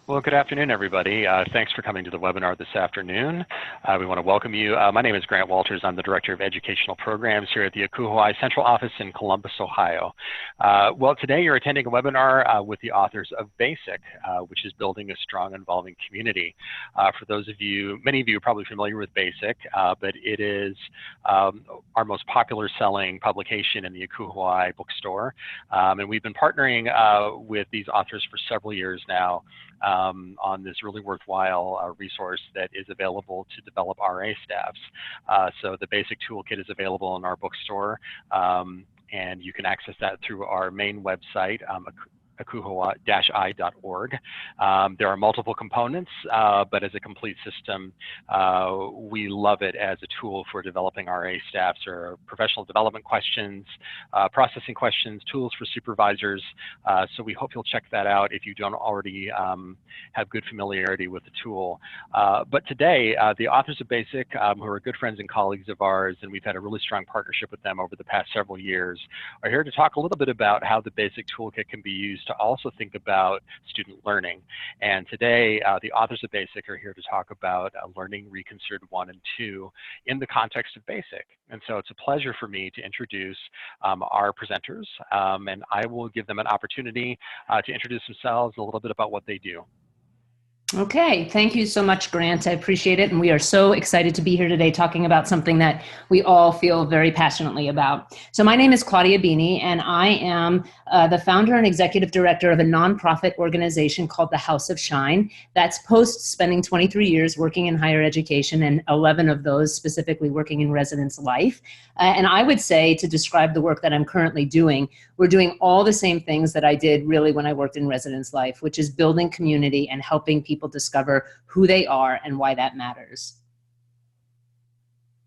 Well, good afternoon, everybody. Thanks for coming to the webinar this afternoon. We want to welcome you. My name is Grant Walters. I'm the Director of Educational Programs here at the ACUA Hawaii Central Office in Columbus, Ohio. Well, today you're attending a webinar with the authors of BASIC, which is Building a Strong and Evolving Community. For those of you, many of you are probably familiar with BASIC, but it is our most popular selling publication in the ACUA Hawaii bookstore. And we've been partnering with these authors for several years now. On this really worthwhile resource that is available to develop RA staffs. So the BASIC toolkit is available in our bookstore, and you can access that through our main website, akuhawa-i.org. There are multiple components, but as a complete system, we love it as a tool for developing RA staffs or professional development questions, processing questions, tools for supervisors. So we hope you'll check that out if you don't already have good familiarity with the tool. But today, the authors of BASIC, who are good friends and colleagues of ours, and we've had a really strong partnership with them over the past several years, are here to talk a little bit about how the BASIC toolkit can be used to also think about student learning. And today, the authors of BASIC are here to talk about Learning Reconsidered 1 and 2 in the context of BASIC. And so it's a pleasure for me to introduce our presenters, and I will give them an opportunity to introduce themselves, a little bit about what they do. Okay, thank you so much, Grant. I appreciate it. And we are so excited to be here today talking about something that we all feel very passionately about. So my name is Claudia Bini, and I am the founder and executive director of a nonprofit organization called the House of Shine. That's post spending 23 years working in higher education, and 11 of those specifically working in residence life. And I would say, to describe the work that I'm currently doing, we're doing all the same things that I did really when I worked in residence life, which is building community and helping people discover who they are and why that matters.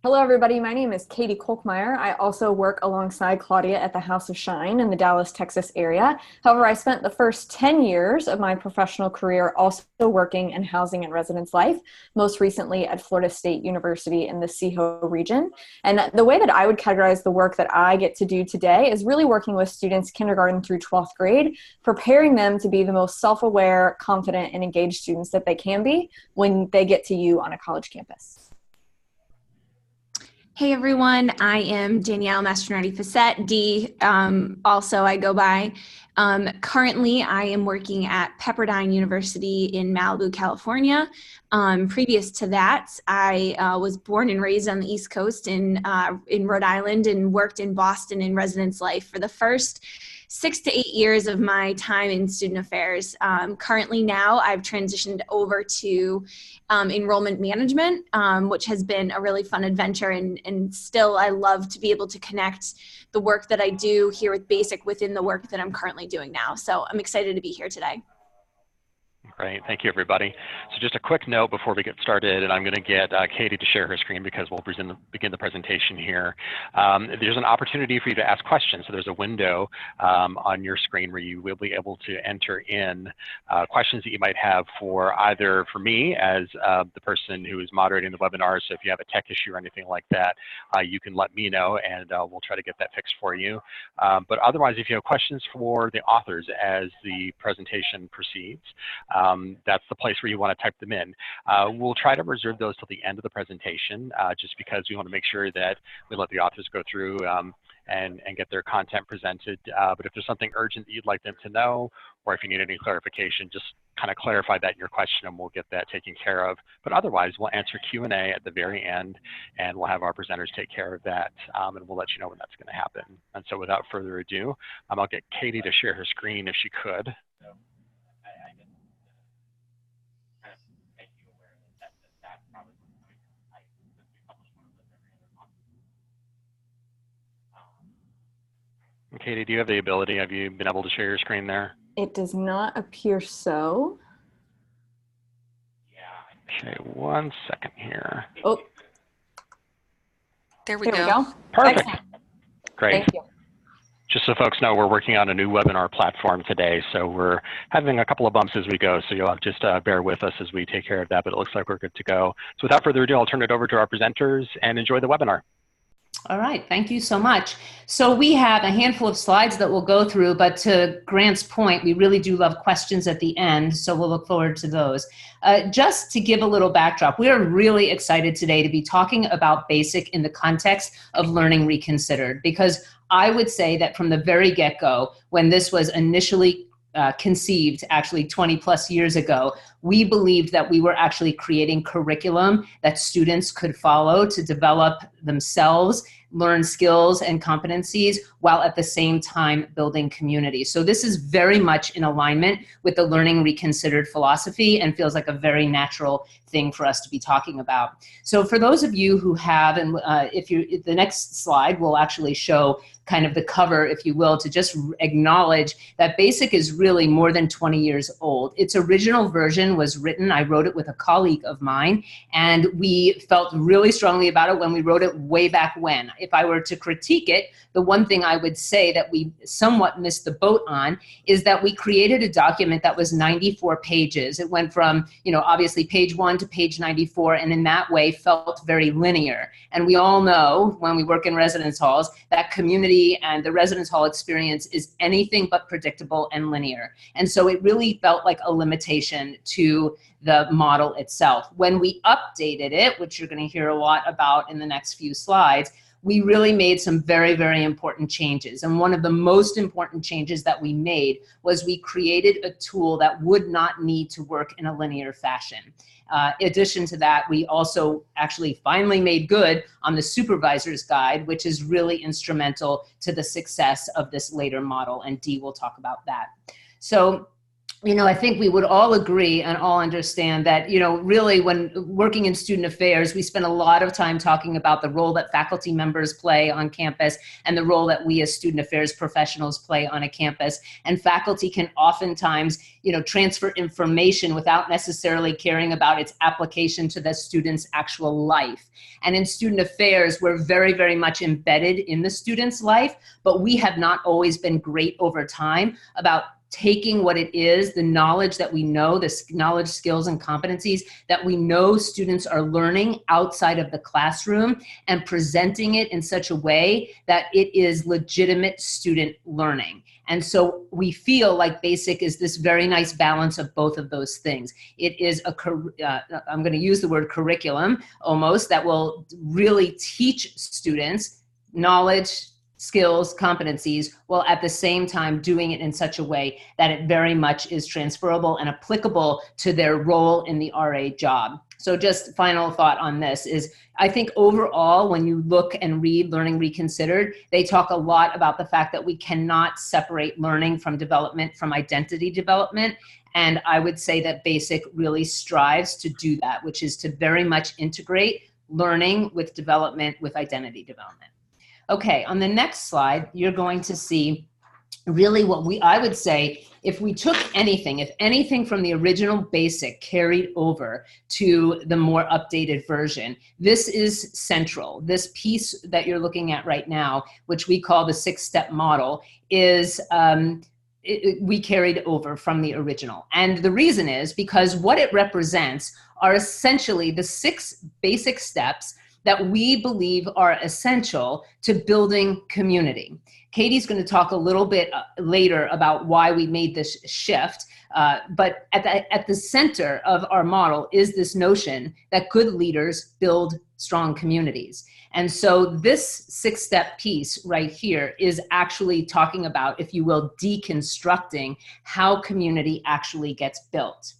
Hello, everybody. My name is Katie Kolkmeyer. I also work alongside Claudia at the House of Shine in the Dallas, Texas area. However, I spent the first 10 years of my professional career also working in housing and residence life, most recently at Florida State University in the CHO region. And the way that I would categorize the work that I get to do today is really working with students kindergarten through 12th grade, preparing them to be the most self-aware, confident, and engaged students that they can be when they get to you on a college campus. Hey everyone, I am Danielle Mastronardi-Facette, D, also I go by. Currently, I am working at Pepperdine University in Malibu, California. Previous to that, I was born and raised on the East Coast in Rhode Island and worked in Boston in residence life for the first 6 to 8 years of my time in student affairs. Currently now, I've transitioned over to enrollment management, which has been a really fun adventure, and still I love to be able to connect the work that I do here with BASIC within the work that I'm currently doing now. So I'm excited to be here today. Great, thank you everybody. So just a quick note before we get started, and I'm going to get Katie to share her screen because we'll begin the presentation here. There's an opportunity for you to ask questions. So there's a window on your screen where you will be able to enter in questions that you might have for either for me as the person who is moderating the webinar. So if you have a tech issue or anything like that, you can let me know and we'll try to get that fixed for you. But otherwise, if you have questions for the authors as the presentation proceeds, that's the place where you want to type them in. We'll try to reserve those till the end of the presentation, just because we want to make sure that we let the authors go through and get their content presented. But if there's something urgent that you'd like them to know, or if you need any clarification, just kind of clarify that in your question and we'll get that taken care of. But otherwise, we'll answer Q&A at the very end, and we'll have our presenters take care of that, and we'll let you know when that's going to happen. And so without further ado, I'll get Katie to share her screen if she could. Katie, do you have the ability? Have you been able to share your screen there? It does not appear so. Okay, 1 second here. Oh, There we go. Perfect. Excellent. Great. Thank you. Just so folks know, we're working on a new webinar platform today, so we're having a couple of bumps as we go, so you'll just bear with us as we take care of that, but it looks like we're good to go. So without further ado, I'll turn it over to our presenters and enjoy the webinar. All right, thank you so much. So we have a handful of slides that we'll go through, but to Grant's point, we really do love questions at the end, so we'll look forward to those. Just to give a little backdrop, we are really excited today to be talking about BASIC in the context of Learning Reconsidered, because I would say that from the very get-go, when this was initially conceived actually 20 plus years ago, we believed that we were actually creating curriculum that students could follow to develop themselves, learn skills and competencies, while at the same time building community. So this is very much in alignment with the Learning Reconsidered philosophy and feels like a very natural thing for us to be talking about. So for those of you who have, and the next slide will actually show kind of the cover, if you will, to just acknowledge that BASIC is really more than 20 years old. Its original version was written, I wrote it with a colleague of mine, and we felt really strongly about it when we wrote it way back when. If I were to critique it, the one thing I would say that we somewhat missed the boat on is that we created a document that was 94 pages. It went from, obviously page 1 to page 94, and in that way felt very linear. And we all know when we work in residence halls that community and the residence hall experience is anything but predictable and linear. And so it really felt like a limitation to the model itself. When we updated it, which you're going to hear a lot about in the next few slides, we really made some very, very important changes. And one of the most important changes that we made was we created a tool that would not need to work in a linear fashion. In addition to that, we also actually finally made good on the supervisor's guide, which is really instrumental to the success of this later model, and Dee will talk about that. So, I think we would all agree and all understand that, really when working in student affairs, we spend a lot of time talking about the role that faculty members play on campus and the role that we as student affairs professionals play on a campus. And faculty can oftentimes, transfer information without necessarily caring about its application to the student's actual life. And in student affairs, we're very, very much embedded in the student's life, but we have not always been great over time about taking what it is, the knowledge that we know, the knowledge, skills, and competencies that we know students are learning outside of the classroom, and presenting it in such a way that it is legitimate student learning. And so we feel like BASIC is this very nice balance of both of those things. It is I'm going to use the word curriculum almost, that will really teach students knowledge, skills, competencies, while at the same time doing it in such a way that it very much is transferable and applicable to their role in the RA job. So just final thought on this is, I think overall, when you look and read Learning Reconsidered, they talk a lot about the fact that we cannot separate learning from development, from identity development. And I would say that BASIC really strives to do that, which is to very much integrate learning with development, with identity development. Okay, on the next slide, you're going to see really what I would say, if we took anything, if anything from the original BASIC carried over to the more updated version, this is central. This piece that you're looking at right now, which we call the 6-step model, is we carried over from the original. And the reason is because what it represents are essentially the 6 basic steps that we believe are essential to building community. Katie's going to talk a little bit later about why we made this shift, but at the center of our model is this notion that good leaders build strong communities. And so this 6-step piece right here is actually talking about, if you will, deconstructing how community actually gets built.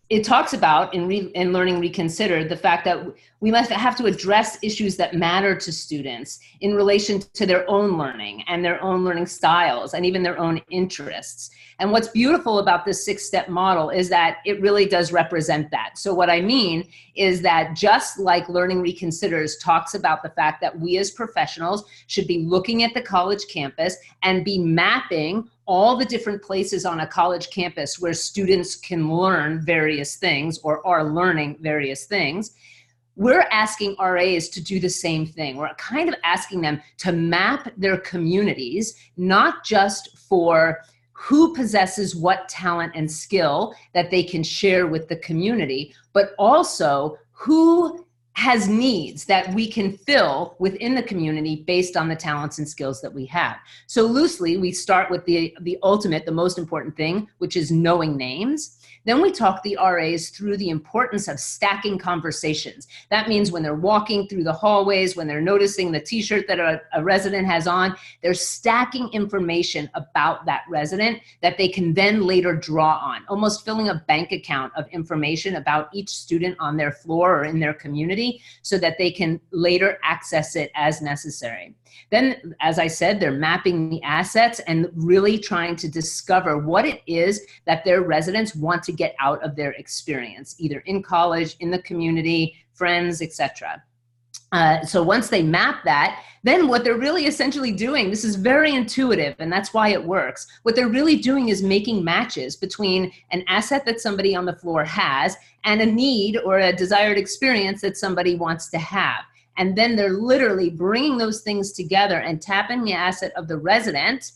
It talks about, in Learning Reconsidered, the fact that we must have to address issues that matter to students in relation to their own learning and their own learning styles and even their own interests. And what's beautiful about this 6-step model is that it really does represent that. So what I mean is that just like Learning Reconsidered talks about the fact that we as professionals should be looking at the college campus and be mapping all the different places on a college campus where students can learn various things or are learning various things, we're asking RAs to do the same thing. We're kind of asking them to map their communities, not just for who possesses what talent and skill that they can share with the community, but also who has needs that we can fill within the community based on the talents and skills that we have. So loosely, we start with the ultimate, the most important thing, which is knowing names. Then we talk the RAs through the importance of stacking conversations. That means when they're walking through the hallways, when they're noticing the t-shirt that a resident has on, they're stacking information about that resident that they can then later draw on, almost filling a bank account of information about each student on their floor or in their community so that they can later access it as necessary. Then, as I said, they're mapping the assets and really trying to discover what it is that their residents want to get out of their experience, either in college, in the community, friends, etc. So once they map that, then what they're really essentially doing, this is very intuitive and that's why it works. What they're really doing is making matches between an asset that somebody on the floor has and a need or a desired experience that somebody wants to have. And then they're literally bringing those things together and tapping the asset of the resident,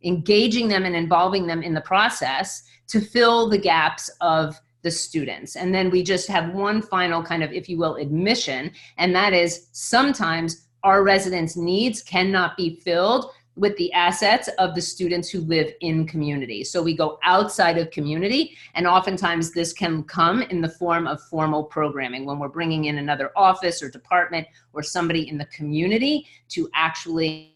engaging them and involving them in the process to fill the gaps of the students. And then we just have one final kind of, if you will, admission, and that is sometimes our residents' needs cannot be filled with the assets of the students who live in community. So we go outside of community, and oftentimes this can come in the form of formal programming when we're bringing in another office or department or somebody in the community to actually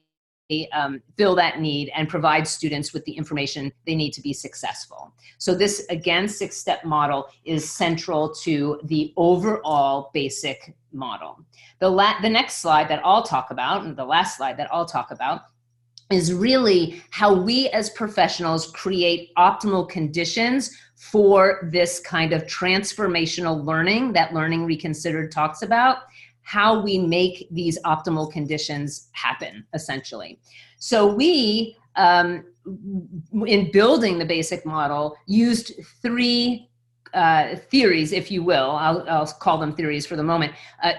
fill that need and provide students with the information they need to be successful. So this, again, 6-step model is central to the overall basic model. The next slide that I'll talk about, and the last slide that I'll talk about, is really how we as professionals create optimal conditions for this kind of transformational learning that Learning Reconsidered talks about, how we make these optimal conditions happen, essentially. So we, in building the basic model, used 3 theories, if you will, I'll call them theories for the moment,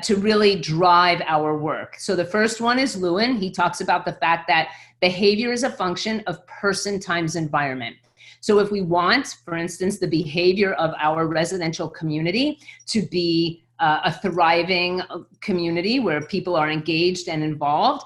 to really drive our work. So the first one is Lewin. He talks about the fact that behavior is a function of person times environment. So if we want, for instance, the behavior of our residential community to be a thriving community where people are engaged and involved,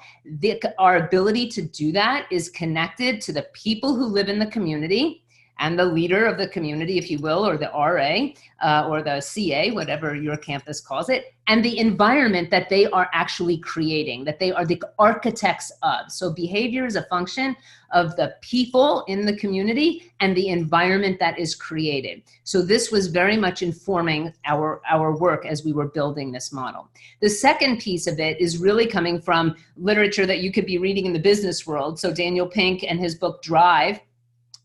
our ability to do that is connected to the people who live in the community and the leader of the community, if you will, or the RA or the CA, whatever your campus calls it, and the environment that they are actually creating, that they are the architects of. So behavior is a function of the people in the community and the environment that is created. So this was very much informing our work as we were building this model. The second piece of it is really coming from literature that you could be reading in the business world. So Daniel Pink and his book Drive,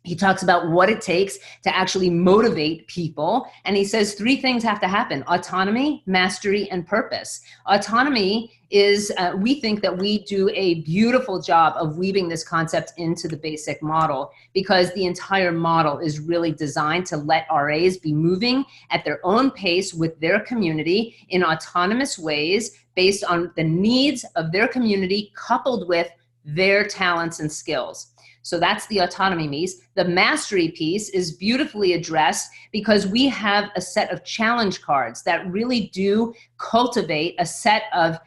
he talks about what it takes to actually motivate people. And he says 3 things have to happen: autonomy, mastery, and purpose. Autonomy is, we think that we do a beautiful job of weaving this concept into the basic model, because the entire model is really designed to let RAs be moving at their own pace with their community in autonomous ways based on the needs of their community coupled with their talents and skills. So that's the autonomy piece. The mastery piece is beautifully addressed because we have a set of challenge cards that really do cultivate a set of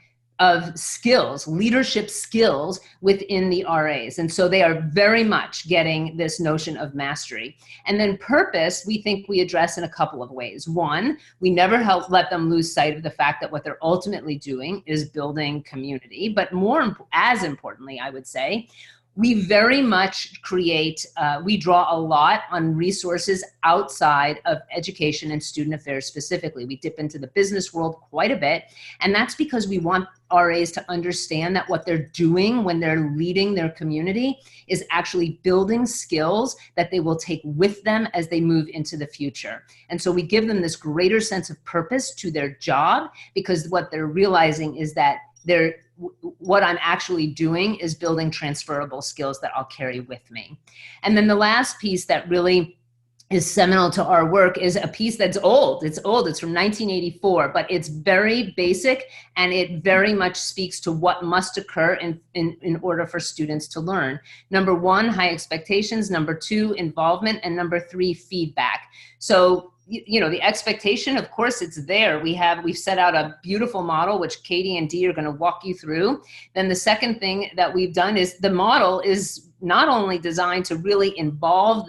skills, leadership skills within the RAs. And so they are very much getting this notion of mastery. And then purpose, we think we address in a couple of ways. One, we never let them lose sight of the fact that what they're ultimately doing is building community. But as importantly, I would say, we very much create, we draw a lot on resources outside of education and student affairs specifically. We dip into the business world quite a bit, and that's because we want RAs to understand that what they're doing when they're leading their community is actually building skills that they will take with them as they move into the future. And so we give them this greater sense of purpose to their job, because what they're realizing is that what I'm actually doing is building transferable skills that I'll carry with me. And then the last piece that really is seminal to our work is a piece that's old. It's old, it's from 1984, but it's very basic, and it very much speaks to what must occur in order for students to learn. Number 1, high expectations. Number 2, involvement. And number 3, feedback. So, you know, the expectation, of course, it's there. We've set out a beautiful model, which Katie and Dee are going to walk you through. Then the second thing that we've done is the model is not only designed to really involve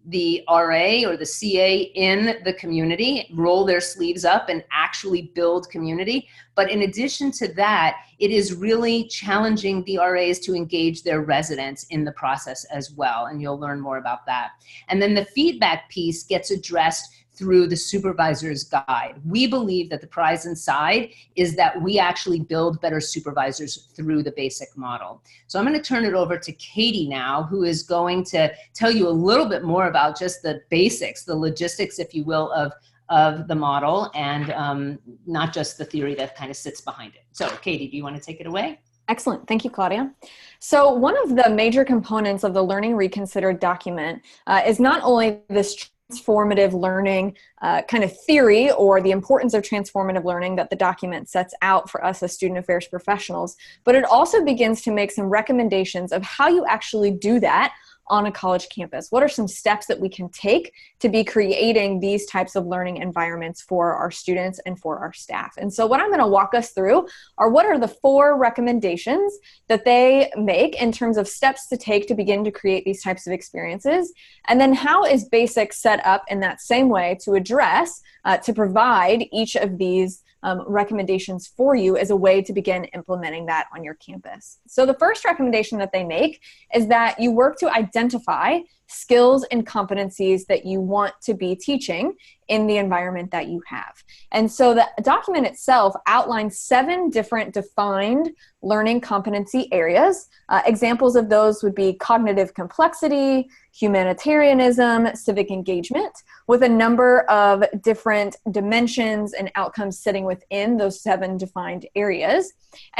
the RA or the CA in the community, roll their sleeves up and actually build community. But in addition to that, it is really challenging the RAs to engage their residents in the process as well. And you'll learn more about that. And then the feedback piece gets addressed through the supervisor's guide. We believe that the prize inside is that we actually build better supervisors through the basic model. So I'm going to turn it over to Katie now, who is going to tell you a little bit more about just the basics, the logistics, if you will, of the model, and not just the theory that kind of sits behind it. So Katie, do you want to take it away? Excellent. Thank you, Claudia. So one of the major components of the Learning Reconsidered document is not only this transformative learning kind of theory, or the importance of transformative learning that the document sets out for us as student affairs professionals, but it also begins to make some recommendations of how you actually do that on a college campus. What are some steps that we can take to be creating these types of learning environments for our students and for our staff? And so what I'm going to walk us through are what are the 4 recommendations that they make in terms of steps to take to begin to create these types of experiences. And then how is BASIC set up in that same way to address, to provide each of these recommendations for you as a way to begin implementing that on your campus. So the first recommendation that they make is that you work to identify skills and competencies that you want to be teaching in the environment that you have. And so the document itself outlines 7 different defined learning competency areas. Examples of those would be cognitive complexity, humanitarianism, civic engagement, with a number of different dimensions and outcomes sitting within those 7 defined areas.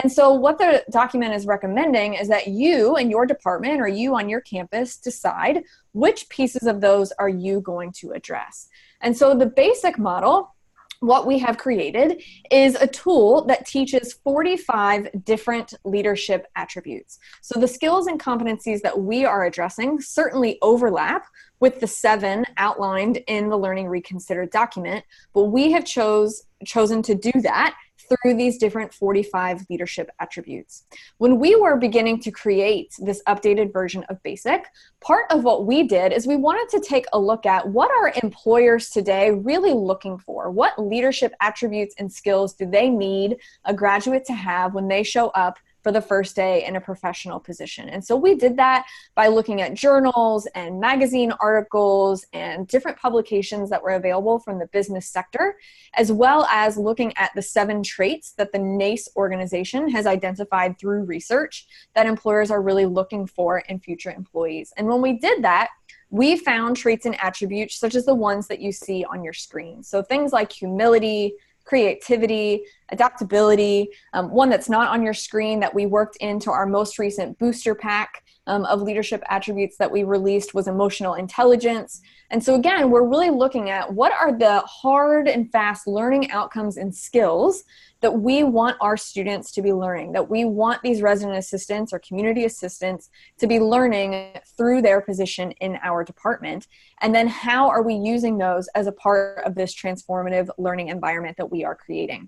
And so what the document is recommending is that you and your department, or you on your campus, decide which pieces of those are you going to address. And so the basic model, what we have created, is a tool that teaches 45 different leadership attributes. So the skills and competencies that we are addressing certainly overlap with the 7 outlined in the Learning Reconsidered document, but we have chosen to do that through these different 45 leadership attributes. When we were beginning to create this updated version of BASIC, part of what we did is we wanted to take a look at what are employers today really looking for? What leadership attributes and skills do they need a graduate to have when they show up for the first day in a professional position? And so we did that by looking at journals and magazine articles and different publications that were available from the business sector, as well as looking at the 7 traits that the NACE organization has identified through research that employers are really looking for in future employees. And when we did that, we found traits and attributes such as the ones that you see on your screen. So things like humility, creativity, adaptability. One that's not on your screen that we worked into our most recent booster pack of leadership attributes that we released was emotional intelligence. And so again, we're really looking at what are the hard and fast learning outcomes and skills that we want our students to be learning, that we want these resident assistants or community assistants to be learning through their position in our department. And then how are we using those as a part of this transformative learning environment that we are creating?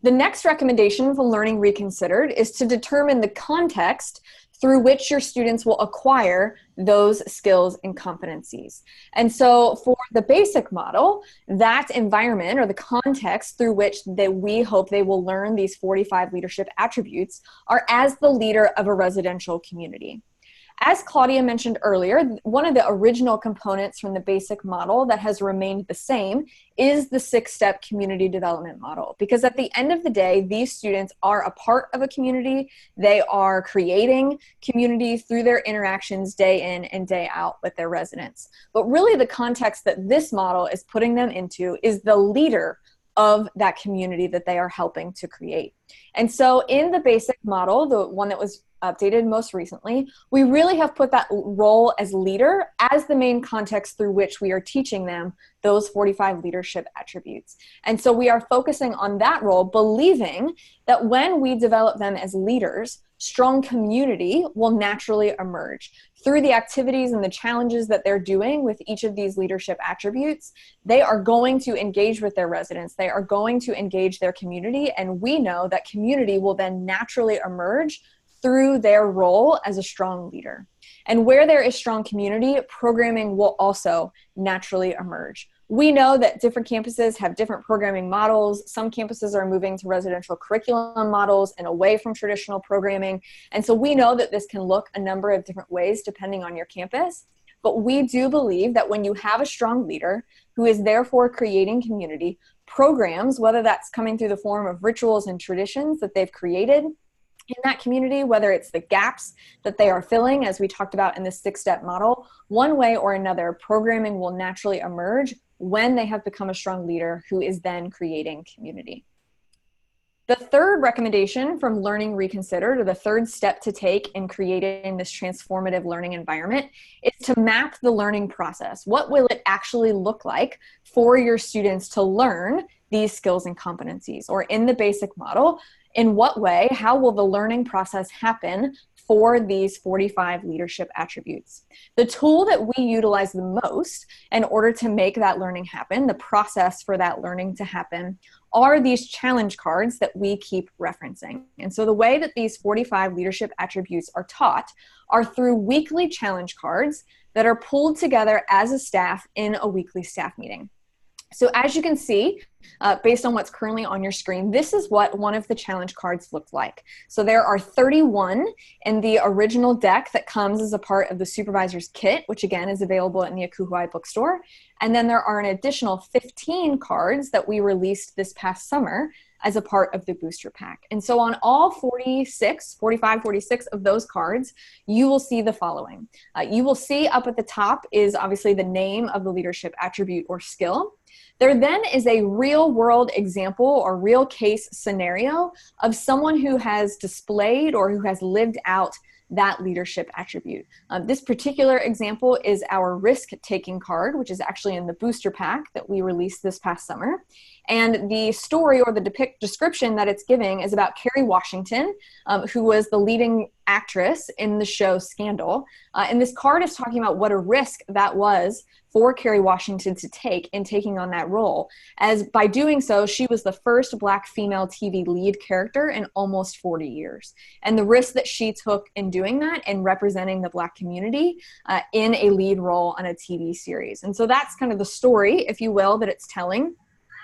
The next recommendation from Learning Reconsidered is to determine the context through which your students will acquire those skills and competencies. And so for the basic model, that environment or the context through which we hope they will learn these 45 leadership attributes are as the leader of a residential community. As Claudia mentioned earlier, one of the original components from the basic model that has remained the same is the 6-step community development model. Because at the end of the day, these students are a part of a community. They are creating community through their interactions day in and day out with their residents. But really the context that this model is putting them into is the leader of that community that they are helping to create. And so in the basic model, the one that was updated most recently, we really have put that role as leader as the main context through which we are teaching them those 45 leadership attributes. And so we are focusing on that role, believing that when we develop them as leaders, strong community will naturally emerge. Through the activities and the challenges that they're doing with each of these leadership attributes, they are going to engage with their residents. They are going to engage their community, and we know that community will then naturally emerge through their role as a strong leader. And where there is strong community, programming will also naturally emerge. We know that different campuses have different programming models. Some campuses are moving to residential curriculum models and away from traditional programming. And so we know that this can look a number of different ways depending on your campus. But we do believe that when you have a strong leader who is therefore creating community, programs, whether that's coming through the form of rituals and traditions that they've created in that community, whether it's the gaps that they are filling, as we talked about in the 6-step model, one way or another, programming will naturally emerge when they have become a strong leader who is then creating community. The third recommendation from Learning Reconsidered, or the third step to take in creating this transformative learning environment, is to map the learning process. What will it actually look like for your students to learn these skills and competencies? Or in the basic model, in what way, how will the learning process happen for these 45 leadership attributes? The tool that we utilize the most in order to make that learning happen, the process for that learning to happen, are these challenge cards that we keep referencing. And so the way that these 45 leadership attributes are taught are through weekly challenge cards that are pulled together as a staff in a weekly staff meeting. So as you can see, based on what's currently on your screen, this is what one of the challenge cards looked like. So there are 31 in the original deck that comes as a part of the Supervisor's Kit, which again is available in the Akuhuai bookstore. And then there are an additional 15 cards that we released this past summer as a part of the booster pack. And so on all 46 of those cards, you will see the following. You will see up at the top is obviously the name of the leadership attribute or skill. There then is a real world example or real case scenario of someone who has displayed or who has lived out that leadership attribute. This particular example is our risk-taking card, which is actually in the booster pack that we released this past summer. And the story or the description that it's giving is about Kerry Washington, who was the leading actress in the show Scandal. And this card is talking about what a risk that was for Kerry Washington to take in taking on that role, as by doing so, she was the first Black female TV lead character in almost 40 years. And the risk that she took in doing that and representing the Black community in a lead role on a TV series. And so that's kind of the story, if you will, that it's telling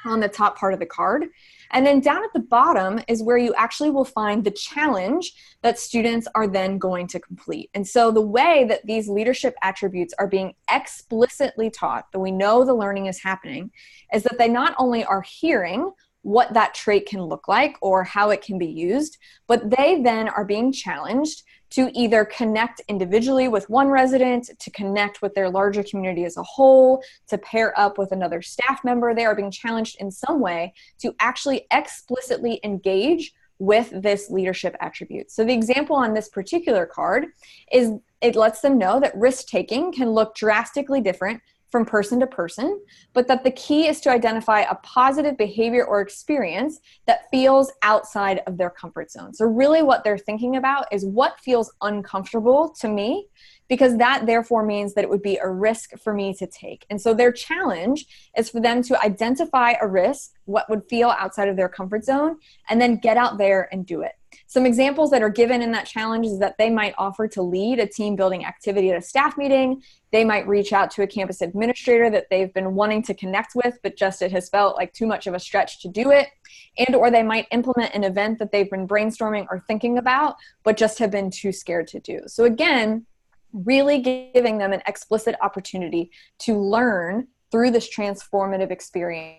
on the top part of the card. And then down at the bottom is where you actually will find the challenge that students are then going to complete. And so the way that these leadership attributes are being explicitly taught, that we know the learning is happening, is that they not only are hearing what that trait can look like or how it can be used, but they then are being challenged to either connect individually with one resident, to connect with their larger community as a whole, to pair up with another staff member. They are being challenged in some way to actually explicitly engage with this leadership attribute. So the example on this particular card is it lets them know that risk-taking can look drastically different from person to person, but that the key is to identify a positive behavior or experience that feels outside of their comfort zone. So really what they're thinking about is what feels uncomfortable to me, because that therefore means that it would be a risk for me to take. And so their challenge is for them to identify a risk, what would feel outside of their comfort zone, and then get out there and do it. Some examples that are given in that challenge is that they might offer to lead a team building activity at a staff meeting. They might reach out to a campus administrator that they've been wanting to connect with, but just it has felt like too much of a stretch to do it. And or they might implement an event that they've been brainstorming or thinking about, but just have been too scared to do. So again, really giving them an explicit opportunity to learn through this transformative experience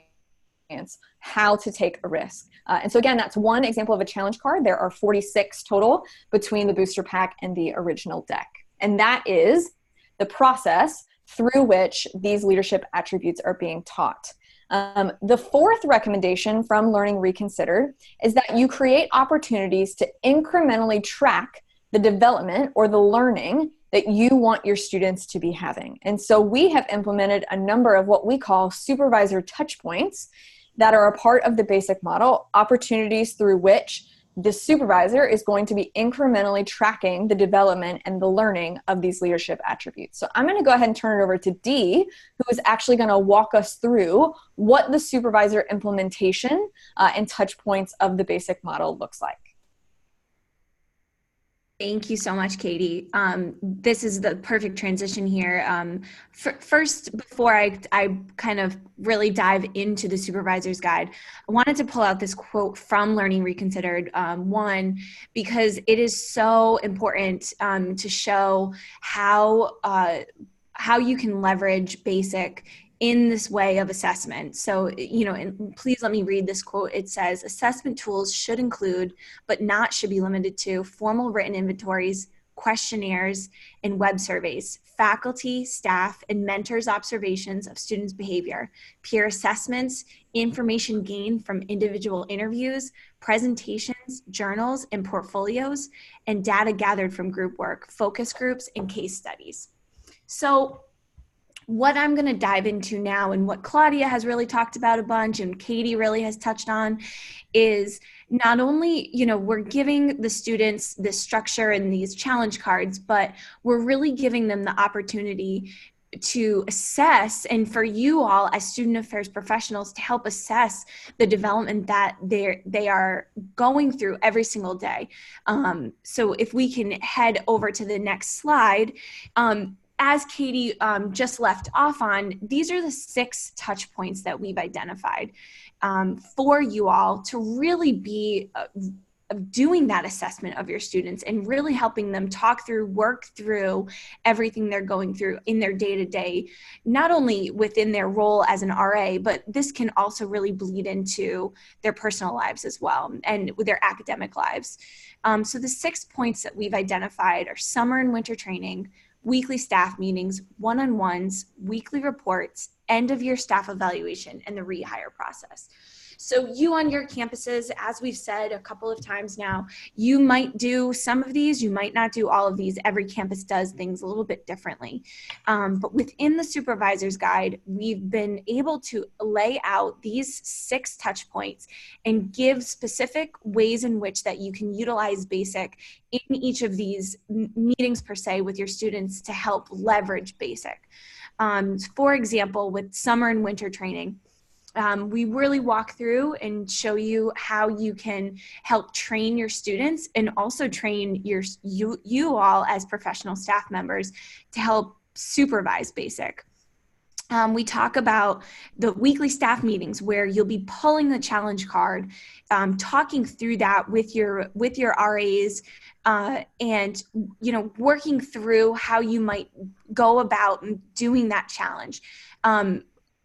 how to take a risk. And so again, that's one example of a challenge card. There are 46 total between the booster pack and the original deck. And that is the process through which these leadership attributes are being taught. The fourth recommendation from Learning Reconsidered is that you create opportunities to incrementally track the development or the learning that you want your students to be having. And so we have implemented a number of what we call supervisor touch points that are a part of the basic model, opportunities through which the supervisor is going to be incrementally tracking the development and the learning of these leadership attributes. So I'm going to go ahead and turn it over to Dee, who is actually going to walk us through what the supervisor implementation and touch points of the basic model looks like. Thank you so much, Katie. This is the perfect transition here. First, before I kind of really dive into the supervisor's guide, I wanted to pull out this quote from Learning Reconsidered, because it is so important to show how you can leverage BASIC in this way of assessment. So, and please let me read this quote. It says, assessment tools should include, but should be limited to, formal written inventories, questionnaires, and web surveys, faculty, staff, and mentors' observations of students' behavior, peer assessments, information gained from individual interviews, presentations, journals, and portfolios, and data gathered from group work, focus groups, and case studies. So, what I'm going to dive into now, and what Claudia has really talked about a bunch and Katie really has touched on, is not only, we're giving the students this structure and these challenge cards, but we're really giving them the opportunity to assess, and for you all as student affairs professionals to help assess the development that they are going through every single day. So if we can head over to the next slide, as Katie just left off on, these are the 6 touch points that we've identified for you all to really be doing that assessment of your students and really helping them work through everything they're going through in their day-to-day, not only within their role as an RA, but this can also really bleed into their personal lives as well and with their academic lives. So the 6 points that we've identified are summer and winter training, weekly staff meetings, one-on-ones, weekly reports, end-of-year staff evaluation, and the rehire process. So you on your campuses, as we've said a couple of times now, you might do some of these, you might not do all of these. Every campus does things a little bit differently. But within the supervisor's guide, we've been able to lay out these 6 touch points and give specific ways in which that you can utilize BASIC in each of these meetings per se with your students to help leverage BASIC. For example, with summer and winter training, we really walk through and show you how you can help train your students and also train you all as professional staff members to help supervise BASIC. We talk about the weekly staff meetings where you'll be pulling the challenge card, talking through that with your RAs, and working through how you might go about doing that challenge.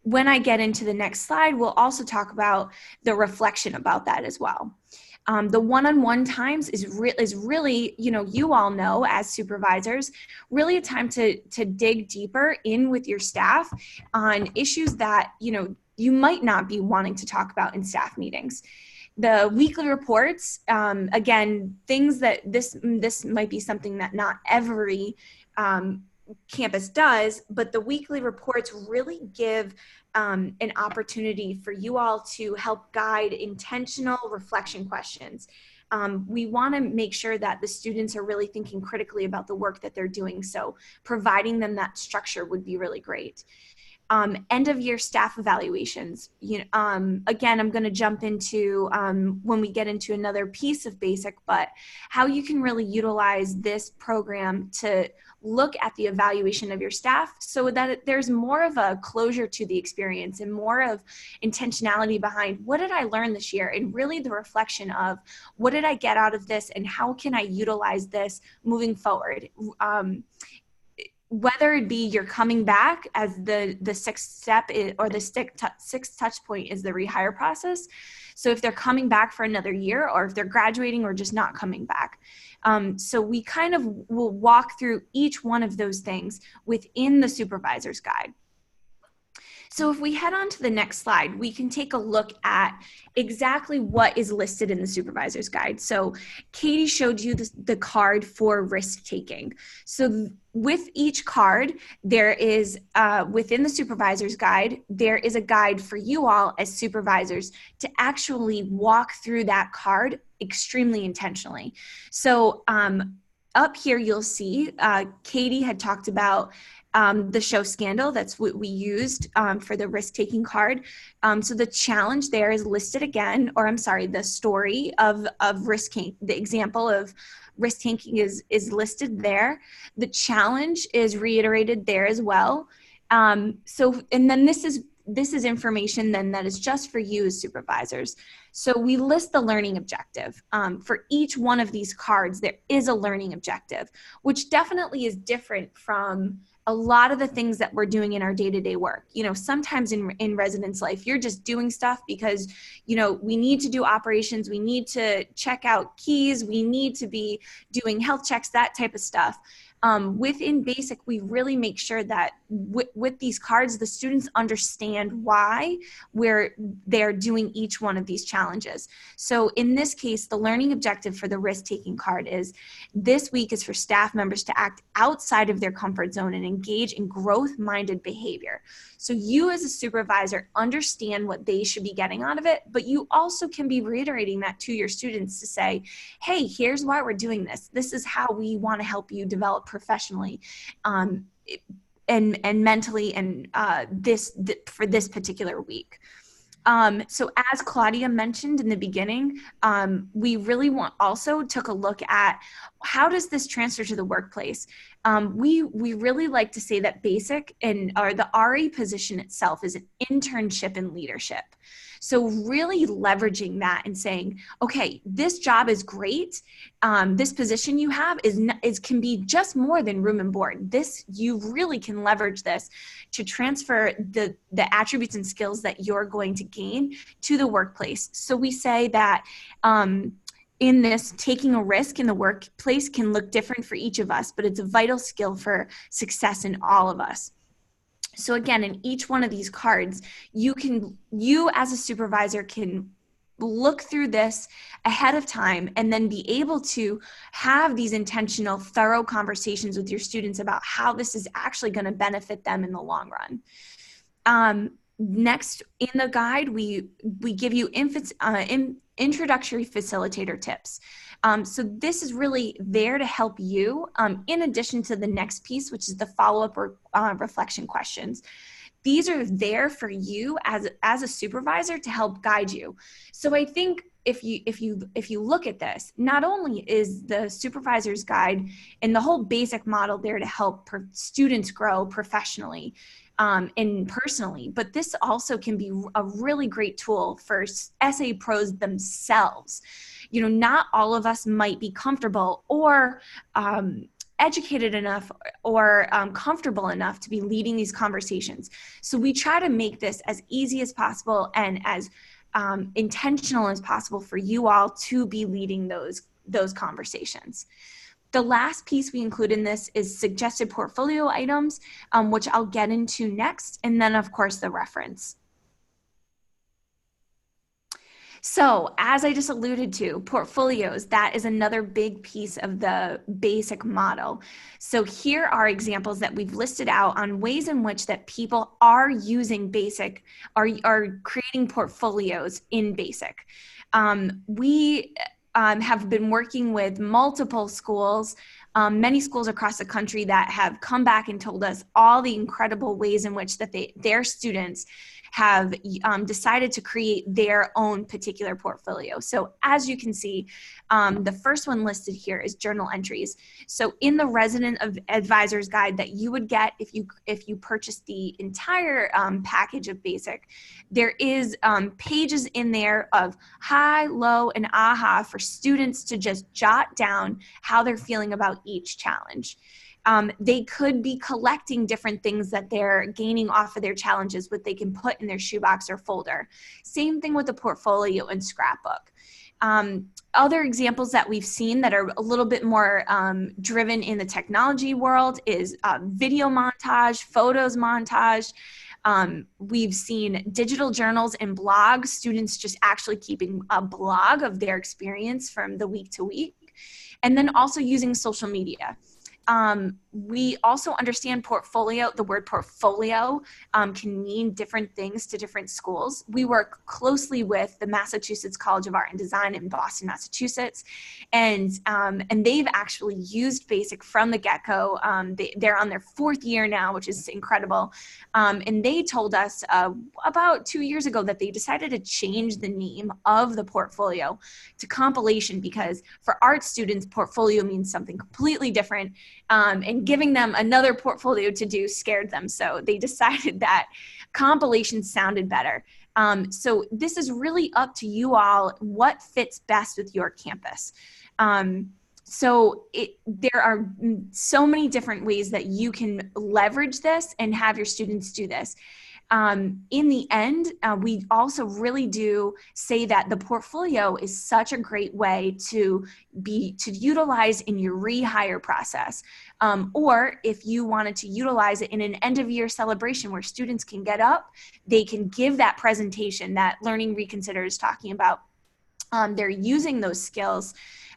When I get into the next slide, we'll also talk about the reflection about that as well. The one-on-one times is really, you all know as supervisors, really a time to dig deeper in with your staff on issues that, you might not be wanting to talk about in staff meetings. The weekly reports, again, things that this might be something that not every campus does, but the weekly reports really give an opportunity for you all to help guide intentional reflection questions. We want to make sure that the students are really thinking critically about the work that they're doing, so providing them that structure would be really great. End of year staff evaluations. Again, I'm going to jump into when we get into another piece of BASIC, but how you can really utilize this program to look at the evaluation of your staff so that there's more of a closure to the experience and more of intentionality behind what did I learn this year, and really the reflection of what did I get out of this and how can I utilize this moving forward. Whether it be you're coming back as the 6th step or the 6th touch point is the rehire process. So if they're coming back for another year, or if they're graduating or just not coming back. So we kind of will walk through each one of those things within the supervisor's guide. So if we head on to the next slide, we can take a look at exactly what is listed in the supervisor's guide. So Katie showed you the card for risk taking. So with each card, there is, within the supervisor's guide, there is a guide for you all as supervisors to actually walk through that card extremely intentionally. So up here, you'll see Katie had talked about the show Scandal. That's what we used for the risk-taking card. So the challenge there is listed again, or I'm sorry, the story of risk-taking, the example of risk-taking is listed there. The challenge is reiterated there as well. And then this is information then that is just for you as supervisors. So we list the learning objective. For each one of these cards, there is a learning objective, which definitely is different from a lot of the things that we're doing in our day-to-day work. You know, sometimes in residence life, you're just doing stuff because, you know, we need to do operations, we need to check out keys, we need to be doing health checks, that type of stuff. Within BASIC, we really make sure that with these cards, the students understand why they're doing each one of these challenges. So in this case, the learning objective for the risk-taking card is this week is for staff members to act outside of their comfort zone and engage in growth-minded behavior. So you as a supervisor understand what they should be getting out of it, but you also can be reiterating that to your students to say, hey, here's why we're doing this. This is how we want to help you develop professionally and mentally and for this particular week. So as Claudia mentioned in the beginning, we really also took a look at how does this transfer to the workplace? We really like to say that BASIC or the RE position itself is an internship in leadership. So really leveraging that and saying, okay, this job is great. This position you have can be just more than room and board. You really can leverage this to transfer the attributes and skills that you're going to gain to the workplace. So we say that in this, taking a risk in the workplace can look different for each of us, but it's a vital skill for success in all of us. So again, in each one of these cards, you as a supervisor can look through this ahead of time and then be able to have these intentional, thorough conversations with your students about how this is actually going to benefit them in the long run. Next, in the guide, we give you introductory facilitator tips. So this is really there to help you in addition to the next piece, which is the follow-up or reflection questions. These are there for you as a supervisor to help guide you. So I think if you look at this, not only is the supervisor's guide and the whole BASIC model there to help students grow professionally and personally, but this also can be a really great tool for SA pros themselves. You know, not all of us might be comfortable or educated enough or comfortable enough to be leading these conversations. So we try to make this as easy as possible and as intentional as possible for you all to be leading those conversations. The last piece we include in this is suggested portfolio items, which I'll get into next, and then of course the reference. So as I just alluded to, portfolios, that is another big piece of the BASIC model. So here are examples that we've listed out on ways in which that people are using BASIC, are creating portfolios in BASIC. We have been working with multiple schools, many schools across the country that have come back and told us all the incredible ways in which that their students have decided to create their own particular portfolio. So as you can see, the first one listed here is journal entries. So in the resident advisor's guide that you would get if you purchase the entire package of BASIC, there is pages in there of high, low, and aha for students to just jot down how they're feeling about each challenge. They could be collecting different things that they're gaining off of their challenges, what they can put in their shoebox or folder. Same thing with the portfolio and scrapbook. Other examples that we've seen that are a little bit more driven in the technology world is video montage, photos montage. We've seen digital journals and blogs, students just actually keeping a blog of their experience from the week to week, and then also using social media. We also understand portfolio. The word portfolio can mean different things to different schools. We work closely with the Massachusetts College of Art and Design in Boston, Massachusetts, and they've actually used BASIC from the get-go. They're on their 4th year now, which is incredible. And they told us about 2 years ago that they decided to change the name of the portfolio to compilation, because for art students, portfolio means something completely different. And giving them another portfolio to do scared them. So they decided that compilation sounded better. So this is really up to you all, what fits best with your campus. So there are so many different ways that you can leverage this and have your students do this. In the end, we also really do say that the portfolio is such a great way to utilize in your rehire process. Or if you wanted to utilize it in an end of year celebration where students can get up, they can give that presentation that Learning Reconsider is talking about. They're using those skills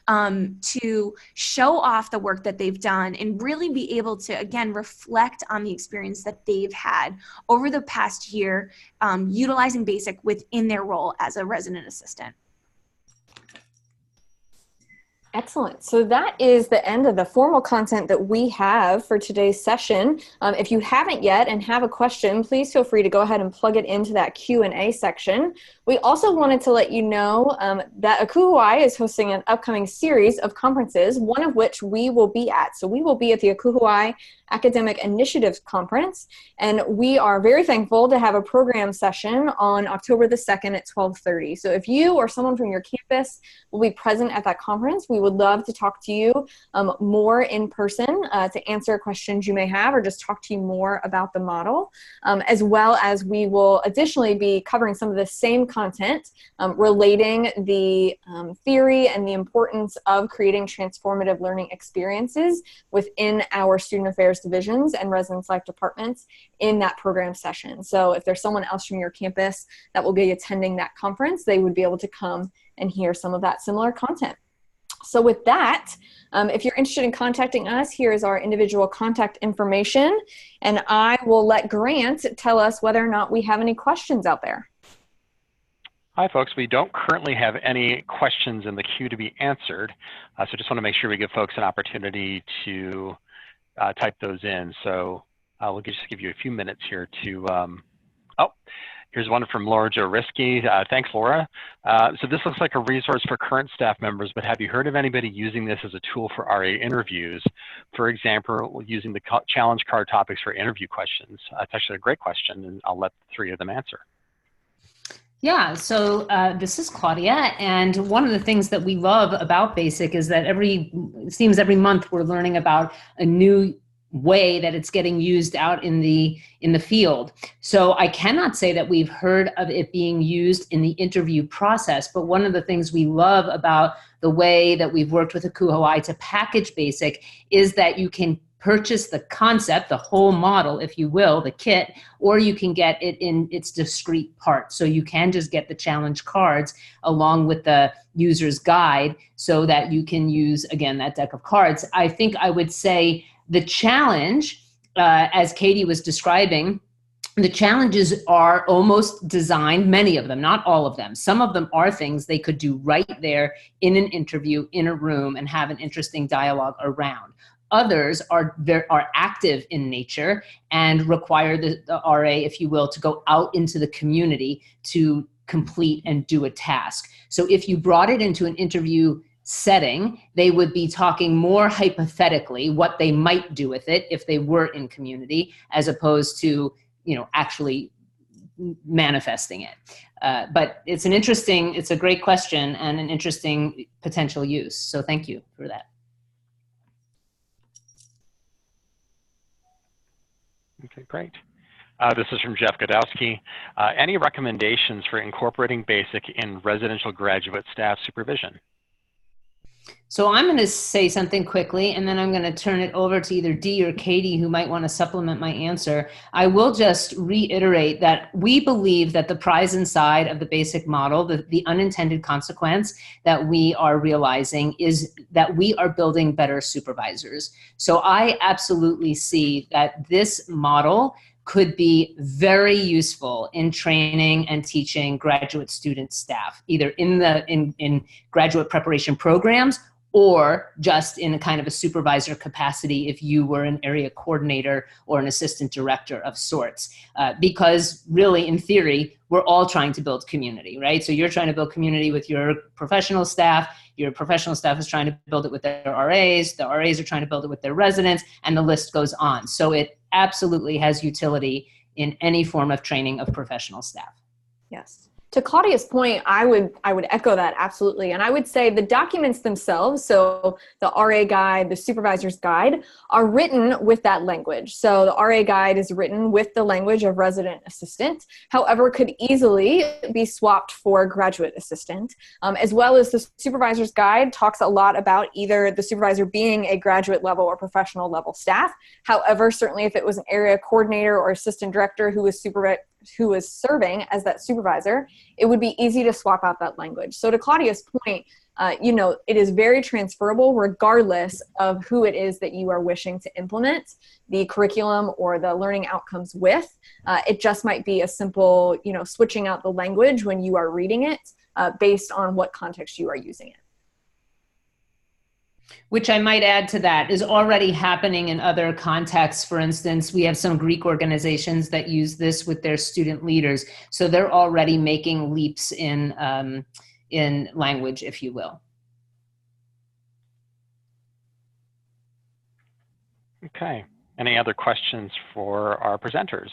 to show off the work that they've done and really be able to, again, reflect on the experience that they've had over the past year, utilizing BASIC within their role as a resident assistant. Excellent. So that is the end of the formal content that we have for today's session. If you haven't yet and have a question, please feel free to go ahead and plug it into that Q&A section. We also wanted to let you know that Akuhuai is hosting an upcoming series of conferences, one of which we will be at. So we will be at the Akuhuai Academic Initiatives Conference, and we are very thankful to have a program session on October the 2nd at 12:30. So if you or someone from your campus will be present at that conference, we would love to talk to you more in person to answer questions you may have or just talk to you more about the model, as well as we will additionally be covering some of the same content relating the theory and the importance of creating transformative learning experiences within our student affairs divisions and residence life departments in that program session. So if there's someone else from your campus that will be attending that conference, they would be able to come and hear some of that similar content. So with that, if you're interested in contacting us, here is our individual contact information, and I will let Grant tell us whether or not we have any questions out there. Hi, folks. We don't currently have any questions in the queue to be answered, so just want to make sure we give folks an opportunity to type those in. So we'll just give you a few minutes here to, oh, here's one from Laura Joriski. Thanks, Laura. So this looks like a resource for current staff members, but have you heard of anybody using this as a tool for RA interviews? For example, using the challenge card topics for interview questions. That's actually a great question, and I'll let the 3 of them answer. Yeah, so this is Claudia, and one of the things that we love about BASIC is that it seems every month we're learning about a new way that it's getting used out in the field. So I cannot say that we've heard of it being used in the interview process, but one of the things we love about the way that we've worked with Akuhuai to package BASIC is that you can purchase the concept, the whole model, if you will, the kit, or you can get it in its discrete parts. So you can just get the challenge cards along with the user's guide so that you can use, again, that deck of cards. I think I would say the challenge, as Katie was describing, the challenges are almost designed, many of them, not all of them. Some of them are things they could do right there in an interview, in a room, and have an interesting dialogue around. Others are active in nature and require the RA, if you will, to go out into the community to complete and do a task. So if you brought it into an interview setting, they would be talking more hypothetically what they might do with it if they were in community, as opposed to, actually manifesting it. But it's a great question and an interesting potential use. So thank you for that. Okay, great. This is from Jeff Godowski. Any recommendations for incorporating BASIC in residential graduate staff supervision? So I'm going to say something quickly, and then I'm going to turn it over to either Dee or Katie, who might want to supplement my answer. I will just reiterate that we believe that the prize inside of the basic model, the unintended consequence that we are realizing is that we are building better supervisors. So I absolutely see that this model could be very useful in training and teaching graduate student staff, either in graduate preparation programs or just in a kind of a supervisor capacity if you were an area coordinator or an assistant director of sorts. Because really, in theory, we're all trying to build community, right? So you're trying to build community with your professional staff is trying to build it with their RAs, the RAs are trying to build it with their residents, and the list goes on. So it absolutely has utility in any form of training of professional staff. Yes. To Claudia's point, I would echo that absolutely. And I would say the documents themselves, so the RA guide, the supervisor's guide, are written with that language. So the RA guide is written with the language of resident assistant, however, could easily be swapped for graduate assistant, as well as the supervisor's guide talks a lot about either the supervisor being a graduate level or professional level staff. However, certainly if it was an area coordinator or assistant director who was serving as that supervisor, it would be easy to swap out that language. So to Claudia's point, it is very transferable regardless of who it is that you are wishing to implement the curriculum or the learning outcomes with. It just might be a simple, switching out the language when you are reading it based on what context you are using it. Which I might add to that is already happening in other contexts. For instance, we have some Greek organizations that use this with their student leaders. So they're already making leaps in language, if you will. Okay. Any other questions for our presenters?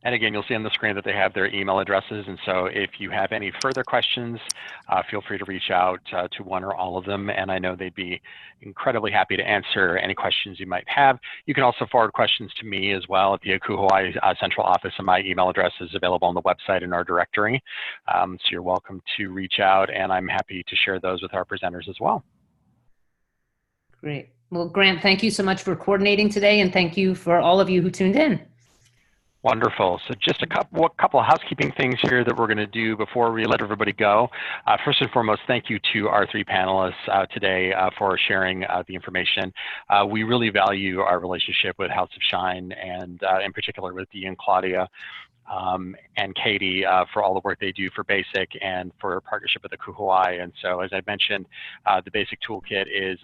And again, you'll see on the screen that they have their email addresses. And so if you have any further questions, feel free to reach out to one or all of them. And I know they'd be incredibly happy to answer any questions you might have. You can also forward questions to me as well at the ACU Hawaii Central Office, and my email address is available on the website in our directory. So you're welcome to reach out, and I'm happy to share those with our presenters as well. Great. Well, Grant, thank you so much for coordinating today, and thank you for all of you who tuned in. Wonderful. So just a couple of housekeeping things here that we're going to do before we let everybody go. First and foremost, thank you to our three panelists today for sharing the information. We really value our relationship with House of Shine, and in particular with Dee and Claudia. And Katie for all the work they do for BASIC and for partnership with ACU Hawaii. And so, as I mentioned, the BASIC Toolkit is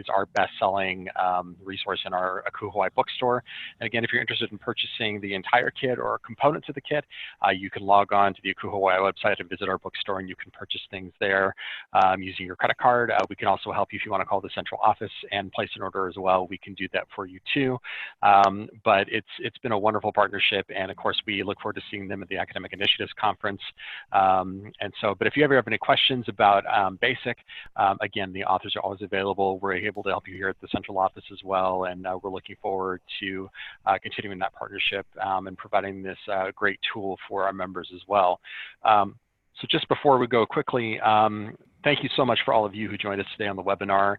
our best-selling resource in our ACU Hawaii bookstore. And again, if you're interested in purchasing the entire kit or components of the kit, you can log on to the ACU Hawaii website and visit our bookstore, and you can purchase things there using your credit card. We can also help you if you want to call the central office and place an order as well. We can do that for you too. But it's been a wonderful partnership, and of course, we look forward to seeing them at the Academic Initiatives Conference. But if you ever have any questions about BASIC, again, the authors are always available. We're able to help you here at the central office as well, and we're looking forward to continuing that partnership and providing this great tool for our members as well. So just before we go quickly, thank you so much for all of you who joined us today on the webinar.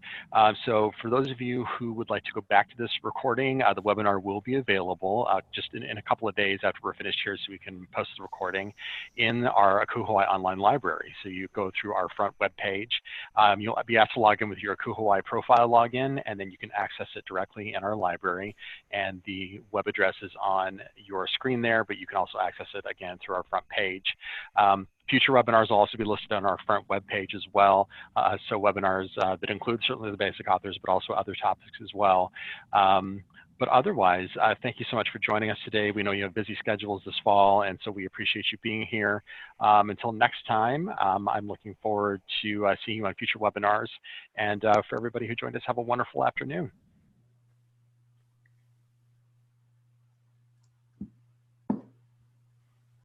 So for those of you who would like to go back to this recording, the webinar will be available just in a couple of days after we're finished here, so we can post the recording in our ACU Hawaii online library. So you go through our front web page. You'll be asked to log in with your ACU Hawaii profile login, and then you can access it directly in our library. And the web address is on your screen there, but you can also access it again through our front page. Future webinars will also be listed on our front web page as well. So webinars that include certainly the BASIC authors, but also other topics as well. But otherwise, thank you so much for joining us today. We know you have busy schedules this fall, and so we appreciate you being here. Until next time, I'm looking forward to seeing you on future webinars. And for everybody who joined us, have a wonderful afternoon.